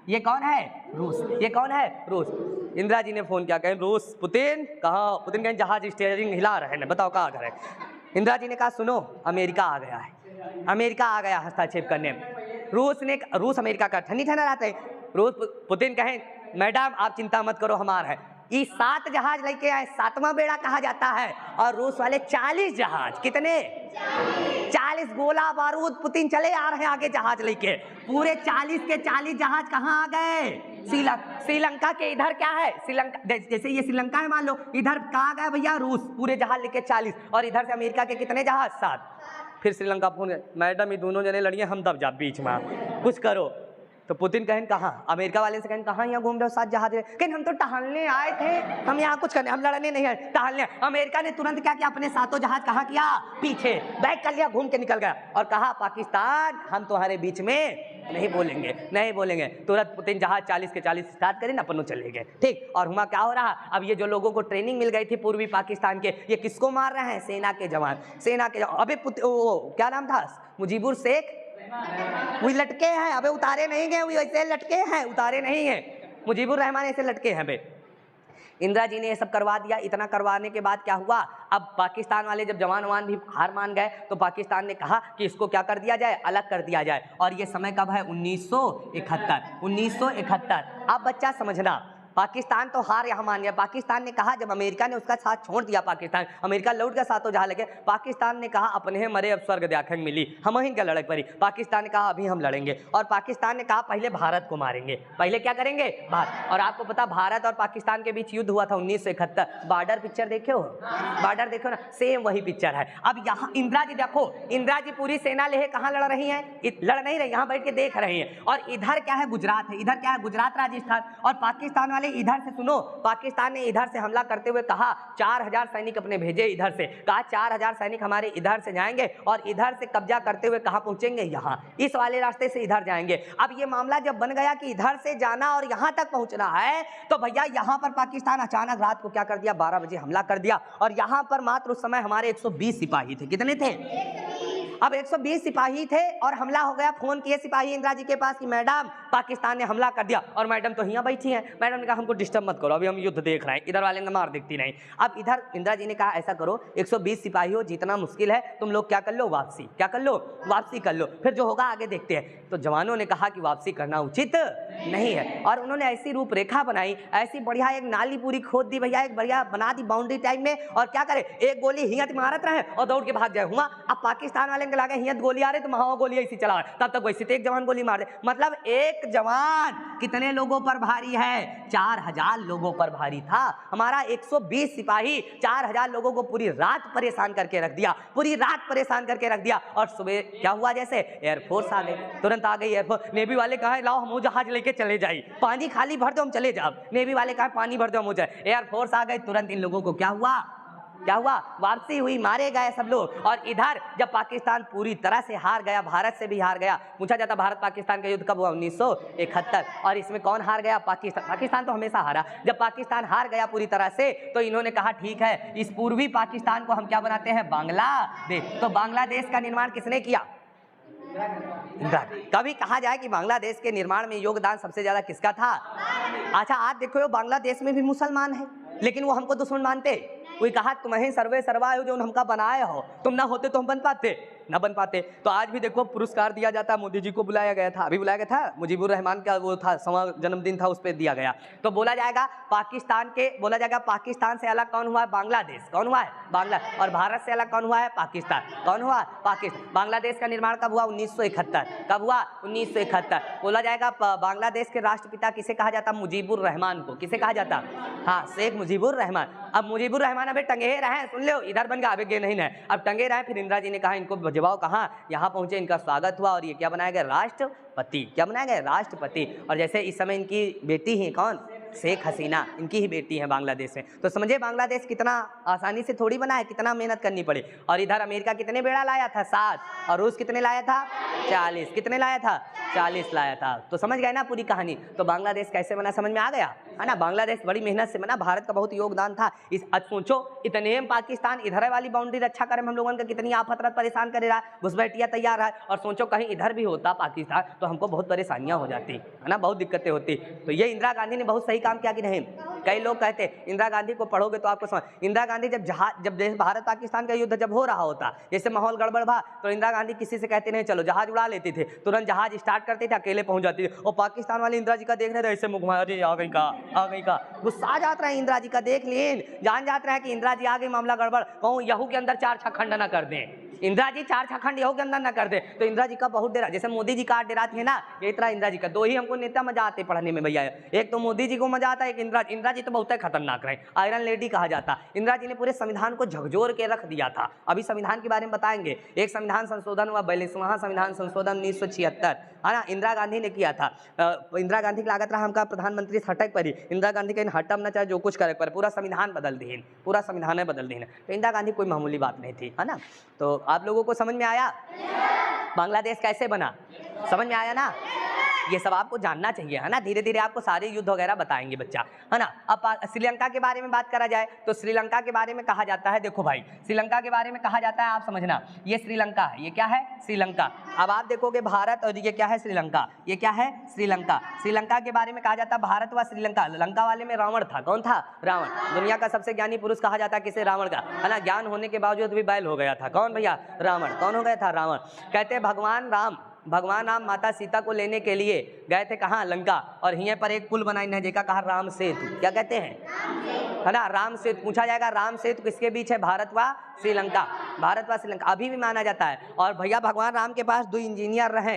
ये कौन है, रूस। ये कौन है, रूस। इंदिरा जी ने फोन किया, कहें रूस, पुतिन कहाँ, पुतिन कहें जहाज स्टीयरिंग हिला रहे हैं, बताओ कहाँ घर है। इंदिरा जी ने कहा सुनो अमेरिका आ गया है, अमेरिका आ गया हस्तक्षेप करने। रूस अमेरिका का ठंडी ठंडा रहते हैं। रूस पुतिन कहें मैडम आप चिंता मत करो, हमारा है। ये 7 जहाज लेके आए, 7वां बेड़ा कहा जाता है। और रूस वाले 40 जहाज, कितने 40 गोला बारूद, पुतिन चले आ रहे हैं आगे जहाज लेके। पूरे 40 के 40 जहाज कहाँ आ गए, श्रीलंका के इधर क्या है, श्रीलंका जैसे ये श्रीलंका है मान लो, इधर कहाँ गए भैया, रूस पूरे जहाज लेके 40। और इधर से अमेरिका के कितने जहाज, 7। फिर श्रीलंका फोन, मैडम ये दोनों जने लड़िए, हम दब जा बीच में, कुछ करो। तो पुतिन कहें कहाँ, अमेरिका वाले से कहें कहाँ यहाँ घूम रहे हो, 7 जहाज। कहें हम तो टहलने आए थे, हम यहाँ कुछ करने, हम लड़ने नहीं आए, टहलने। अमेरिका ने तुरंत क्या किया, अपने 7 जहाज कहाँ किया, पीछे बैक कर लिया, घूम के निकल गया। और कहा पाकिस्तान हम तुम्हारे बीच में नहीं बोलेंगे, नहीं बोलेंगे। तुरंत पुतिन जहाज 40 के 40 स्टार्ट करें ना, अपन चले गए, ठीक। और हुआ क्या हो रहा, अब ये जो लोगों को ट्रेनिंग मिल गई थी पूर्वी पाकिस्तान के, ये किसको मार रहे हैं, सेना के जवान, सेना के जवान। अबे क्या नाम था, मुजीबुर शेख, वही लटके हैं, अबे उतारे नहीं गए, वही ऐसे लटके हैं, उतारे नहीं हैं। मुजीबुर रहमान ऐसे लटके हैं बे। इंदिरा जी ने ये सब करवा दिया। इतना करवाने के बाद क्या हुआ, अब पाकिस्तान वाले जब जवान ववान भी हार मान गए, तो पाकिस्तान ने कहा कि इसको क्या कर दिया जाए, अलग कर दिया जाए। और ये समय कब है, 1971। अब बच्चा समझना, पाकिस्तान तो हार यहाँ मान गया। पाकिस्तान ने कहा, जब अमेरिका ने उसका साथ छोड़ दिया, पाकिस्तान अमेरिका लौट गया साथों जहाँ लेके, पाकिस्तान ने कहा अपने मरे अब स्वर्ग देखने मिली, हम ही क्या लड़ाई पड़ी। पाकिस्तान ने कहा अभी हम लड़ेंगे। और पाकिस्तान ने कहा पहले भारत को मारेंगे, पहले क्या करेंगे, भारत। और आपको पता भारत और पाकिस्तान के बीच युद्ध हुआ था 1971। बॉर्डर पिक्चर देखे हो, बॉर्डर देखो ना, सेम वही पिक्चर है। अब यहाँ इंदिरा जी देखो, इंदिरा जी पूरी सेना ले कहाँ लड़ रही है, लड़ नहीं रही, यहाँ बैठ के देख रही है। और इधर क्या है, गुजरात है, इधर क्या है, गुजरात राजस्थान। और पाकिस्तान इधर से सुनो, पाकिस्तान ने इधर से हमला करते हुए कहा 4000 सैनिक अपने भेजे इधर से, कहा 4000 सैनिक हमारे इधर से जाएंगे और इधर से कब्जा करते हुए कहां पहुंचेंगे, यहां इस वाले रास्ते से इधर जाएंगे। अब ये मामला जब बन गया कि इधर से जाना और यहां तक पहुंचना है, तो भैया यहां पर पाकिस्तान अचानक रात को क्या कर दिया, 12 बजे हमला कर दिया। और यहां पर मात्र उस समय हमारे 120 सिपाही थे, कितने थे, अब 120 सिपाही थे और हमला हो गया। फोन किए सिपाही इंदिरा जी के पास कि मैडम पाकिस्तान ने हमला कर दिया, और मैडम तो यहाँ बैठी हैं। मैडम ने कहा हमको डिस्टर्ब मत करो, अभी हम युद्ध देख रहे हैं, इधर वाले ने मार दिखती नहीं। अब इधर इंदिरा जी ने कहा ऐसा करो 120 सिपाही हो, जितना मुश्किल है तुम लोग क्या कर लो, वापसी क्या कर लो, वापसी कर लो, फिर जो होगा आगे देखते हैं। तो जवानों ने कहा कि वापसी करना उचित नहीं है, और उन्होंने ऐसी रूपरेखा बनाई, ऐसी बढ़िया एक नाली पूरी खोद दी भैया, एक बढ़िया बना दी बाउंड्री टाइप में, और क्या करे एक गोली हियत मारत रहे और दौड़ के भाग जाए हुआ। अब पाकिस्तान वाले के लागे हियत गोली आ रहे तो वहां गोली ऐसी चला, तब तक वैसे एक जवान गोली मार दे। मतलब एक जवान कितने लोगों पर भारी है, 4000 लोगों पर भारी था। हमारा 120 सिपाही 4000 लोगों को पूरी रात परेशान करके रख दिया, पूरी रात परेशान करके रख दिया। और सुबह क्या हुआ, जैसे एयरफोर्स आ गई, तुरंत आ गई एयरफोर्स। नेवी वाले कहा लाओ हम जहाज लेके चले जाए, पानी खाली भर दो हम चले जाओ। नेवी वाले कहा पानी भर दो हम जाए। एयरफोर्स आ गई, तुरंत इन लोगों को क्या हुआ, क्या हुआ, वापसी हुई, मारे गए सब लोग। और इधर जब पाकिस्तान पूरी तरह से हार गया, भारत से भी हार गया, पूछा जाता भारत पाकिस्तान का युद्ध कब हुआ, 1971, और इसमें कौन हार गया, पाकिस्तान। पाकिस्तान तो हमेशा हारा। जब पाकिस्तान हार गया पूरी तरह से, तो इन्होंने कहा ठीक है इस पूर्वी पाकिस्तान को हम क्या बनाते हैं, बांग्लादेश। तो बांग्लादेश का निर्माण किसने किया, कभी कहा जाए कि बांग्लादेश के निर्माण में योगदान सबसे ज्यादा किसका था। अच्छा आज देखो बांग्लादेश में भी मुसलमान है, लेकिन वो हमको दुश्मन मानते। कोई कहा तुम्हें सर्वे सर्वा हो जो हमका बनाए हो, तुम ना होते तो हम बन पाते, ना बन पाते। तो आज भी देखो पुरस्कार दिया जाता, मोदी जी को बुलाया गया था, अभी बुलाया गया था, मुजीबुर रहमान का वो था जन्मदिन था, उस पर दिया गया। तो बोला जाएगा पाकिस्तान के, बोला जाएगा पाकिस्तान से अलग कौन हुआ है, बांग्लादेश। कौन हुआ है, बांग्लादेश। और भारत से अलग कौन हुआ है, पाकिस्तान। कौन हुआ, पाकिस्तान। बांग्लादेश का निर्माण कब हुआ, 1971। कब हुआ, 1971। बोला जाएगा बांग्लादेश के राष्ट्रपिता किसे कहा जाता, मुजीबुर रहमान को। किसे कहा जाता, हाँ शेख मुजीबुर रहमान। अब मुजीबुर रहमान अबे टंगे रहे, सुन लो इधर बन गया, अबे गे नहीं, अब टंगे रहे। फिर इंदिरा जी ने कहा इनको जवाब, कहाँ, यहाँ पहुंचे, इनका स्वागत हुआ, और ये क्या बनाया गया, राष्ट्रपति। क्या बनाया गया, राष्ट्रपति। और जैसे इस समय इनकी बेटी है कौन, शेख हसीना, इनकी ही बेटी है बांग्लादेश में। तो समझे बांग्लादेश कितना आसानी से थोड़ी बना है, कितना मेहनत करनी पड़ी। और इधर अमेरिका कितने बेड़ा लाया था, 7, और रूस कितने लाया था, 40। कितने लाया था, 40 लाया था। तो समझ गए ना पूरी कहानी। तो बांग्लादेश कैसे बना, समझ में आ गया है ना। बांग्लादेश बड़ी मेहनत से बना, भारत का बहुत योगदान था। इस आज सोचो इतने पाकिस्तान इधर वाली बाउंड्री रक्षा करे हम लोगों का, कितनी आफत परेशान करे रहा, घुसपैठिया तैयार है। और सोचो कहीं इधर भी होता पाकिस्तान तो हमको बहुत परेशानियां हो जाती है ना, बहुत दिक्कतें होती। तो ये इंदिरा गांधी ने बहुत सही काम किया कि नहीं। कई लोग कहते इंदिरा गांधी को पढ़ोगे तो आपको समझ, इंदिरा गांधी जब देश भारत पाकिस्तान का युद्ध जब हो रहा होता, जैसे माहौल गड़बड़ था, तो इंदिरा गांधी किसी से कहते नहीं चलो जहाज उड़ा लेते थे, तुरंत जहाज स्टार्ट करते थे, अकेले पहुंच जाते थे। और पाकिस्तान वाले इंदिरा जी का देख रहे थे ऐसे मुख मारे, आ गई का, आ गई का, गुस्सा जात रहे इंदिरा जी का देख लेन, जान जाते रहे कि इंदिरा जी आ गई, मामला गड़बड़, कहूँ यहू के अंदर 4 खंड न कर दें, इंदिरा जी 4 खंड यहू के अंदर न कर दे। तो इंदिरा जी का बहुत डेरा, जैसे मोदी जी का डेरा थे ना, ये तरह इंदिरा जी का। 2 ही हमको नेता मजा आते पढ़ने में भैया, एक तो मोदी जी को मजा आता है, एक इंदिरा जी तो बहुत खतरनाक रहे, आयरन लेडी कहा जाता। इंदिरा जी ने पूरे संविधान को झकझोर के रख दिया था। अभी संविधान के बारे में बताएंगे, एक संविधान संशोधन हुआ 42वां संविधान संशोधन 1976, है ना, इंदिरा गांधी ने किया था। इंदिरा गांधी की लागत रहा हमका प्रधानमंत्री हटक पर ही, इंदिरा गांधी कहीं हटम ना चाहे जो कुछ करे पर पूरा संविधान बदल दी, पूरा संविधान बदल दी। तो इंदिरा गांधी कोई मामूली बात नहीं थी, है ना। तो आप लोगों को समझ में आया बांग्लादेश कैसे बना, समझ में आया ना। ये सब आपको जानना चाहिए, है ना। धीरे धीरे आपको सारे युद्ध वगैरह बताएंगे बच्चा, है ना। अब श्रीलंका के बारे में बात करा जाए तो श्रीलंका के बारे में कहा जाता है, देखो भाई श्रीलंका के बारे में कहा जाता है, आप समझना, ये श्रीलंका है, ये क्या है, श्रीलंका। अब आप देखोगे भारत और ये क्या है, श्रीलंका, ये क्या है, श्रीलंका। श्रीलंका के बारे में कहा जाता है भारत व श्रीलंका। लंका वाले में रावण था, कौन था, रावण। दुनिया का सबसे ज्ञानी पुरुष कहा जाता है किसे, रावण का, है ना। ज्ञान होने के बावजूद भी बैल हो गया था, कौन भैया, रावण। कौन हो गया था, रावण। कहते भगवान राम माता सीता को लेने के लिए गए थे कहाँ, लंका। और यहीं पर एक पुल बनाई है जेका कहा राम सेतु, क्या कहते हैं, है ना, राम सेतु। पूछा जाएगा राम सेतु किसके बीच है, भारत व श्रीलंका, भारत व श्रीलंका अभी भी माना जाता है। और भैया भगवान राम के पास 2 इंजीनियर रहे,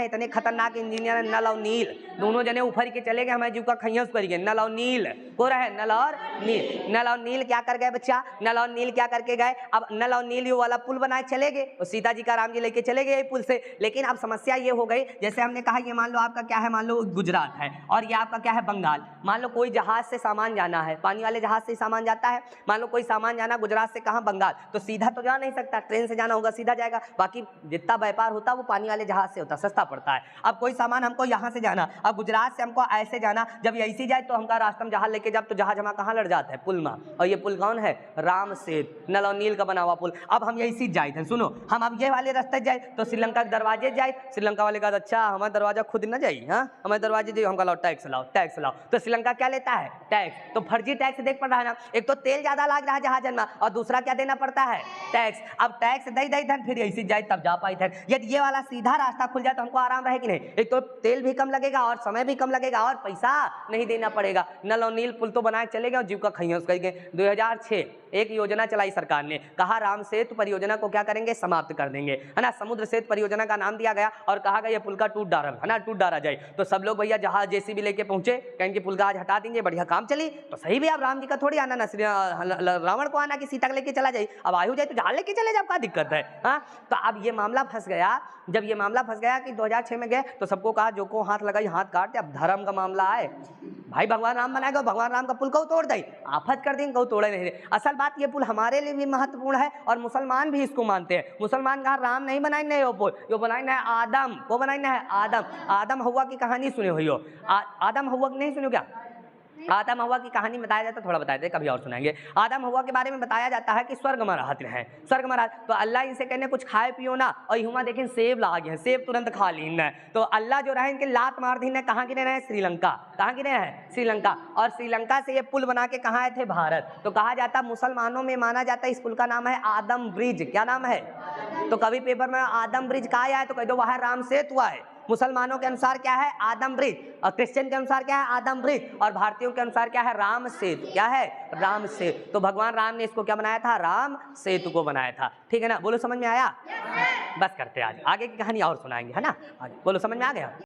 इतने खतरनाक इंजीनियर, नल और नील, दोनों जने उफर के चले गए, हमारे जीव का खैयस पर गए, नल और नील को रहे, नल और नील क्या कर गए बच्चा, नल और नील क्या करके गए। अब नल और नील वाला पुल बनाए चले गए, और सीता जी का राम जी लेके चले गए पुल से। लेकिन अब समस्या ये हो गई, जैसे हमने कहा ये मान लो आपका क्या है, मान लो गुजरात है और ये आपका क्या है, बंगाल। मान लो कोई जहाज से सामान जाना है, पानी वाले जहाज से सामान जाता है। मान लो कोई सामान जाना गुजरात से कहाँ, बंगाल, तो सीधा तो जा नहीं सकता, ट्रेन से जाना होगा सीधा जाएगा। बाकी जितना व्यापार होता है वो पानी वाले जहाज से होता है, सस्ता पड़ता है। अब कोई सामान हमको यहाँ से जाना, अब गुजरात से हमको ऐसे जाना, जब ऐसी जाए तो हमका रास्ते में जहाज लेके जब तो जहाज हमारा कहाँ लड़ जाता है, पुल में। और ये पुल कौन है, राम सेतु, नल और नील का बना हुआ पुल। अब हम यही सीध जाए थे, सुनो हम अब ये वाले रास्ते जाए तो श्रीलंका के दरवाजे जाए, श्रीलंका वाले का अच्छा हमारा दरवाजा खुद न जाए, हाँ हमारे दरवाजे जाइए, हमका लाओ टैक्स लाओ, टैक्स लाओ। तो श्रीलंका क्या लेता है, टैक्स। तो फर्जी टैक्स देख पड़ रहा है ना, एक तो तेल ज्यादा लग रहा है जहाज में, और दूसरा क्या देना पड़ता है, टैक्स। अब टैक्स दे दे धन फिर ऐसी जाए तब जा पाई थे। यदि ये वाला सीधा रास्ता खुल जाए तो हमको आराम रहे कि नहीं, एक तो तेल भी कम लगेगा और समय भी कम लगेगा और पैसा नहीं देना पड़ेगा। नल और नील पुल तो बनाए चले गए और जीव का खैया उसका गए। 2006 एक योजना चलाई सरकार ने, कहा राम सेतु परियोजना को क्या करेंगे, समाप्त कर देंगे, है ना। समुद्र सेतु परियोजना का नाम दिया गया और कहा गया ये पुल का टूट डाला, है ना, टूट डाला जाए। तो सब लोग भैया जहाज जेसीबी लेके पहुंचे, कहेंगे पुल का आज हटा देंगे, बढ़िया काम चली। तो सही भी, अब राम जी का थोड़ी आना ना, रावण को आना कि सीता लेके चला जाए, अब आयु जाए तो जहाज लेके चले जाए, क्या दिक्कत है, हाँ। तो अब ये मामला फंस गया, जब ये मामला फंस गया कि 2006 में गए तो सबको कहा जो को हाथ लगाई हाथ काट दे। अब धर्म का मामला आए, भाई भगवान राम बनाएगा, भगवान राम का पुल को तोड़ दे, आफत कर देंगे, को तोड़े नहीं। असल बात ये पुल हमारे लिए भी महत्वपूर्ण है और मुसलमान भी इसको मानते हैं। मुसलमान कहा राम नहीं बनाए वो पुल, यो बनाए है आदम, को बनाए है आदम। आदम हव्वा की कहानी सुने हुई हो, आदम हव्वा की नहीं सुने क्या, आदम हव्वा की कहानी बताया जाता है, थोड़ा बताया जाए, कभी और सुनाएंगे। आदम हव्वा के बारे में बताया जाता है कि स्वर्ग में रहते हैं, स्वर्ग में रह, तो अल्लाह इनसे कहने कुछ खाए पियो ना, और युवा देखें सेब ला गए, सेब तुरंत खा ली न। तो अल्लाह जो रहे इनके लात मार दी, कहाँ गिरे रहे, श्रीलंका, कहाँ गिरे हैं, श्रीलंका। और श्रीलंका से ये पुल बना के कहाँ आए थे, भारत। तो कहा जाता मुसलमानों में माना जाता है इस पुल का नाम है आदम ब्रिज। क्या नाम है, तो कभी पेपर में आदम ब्रिज कहा आया तो कह दो वह राम सेतु है। मुसलमानों के अनुसार क्या है, आदम ब्रिज, और क्रिश्चियन के अनुसार क्या है, आदम ब्रिज, और भारतीयों के अनुसार क्या है, राम सेतु। क्या है, राम सेतु। तो भगवान राम ने इसको क्या बनाया था, राम सेतु को बनाया था, ठीक है ना। बोलो समझ में आया, बस करते आज आगे की कहानी और सुनाएंगे, है ना। बोलो समझ में आ गया।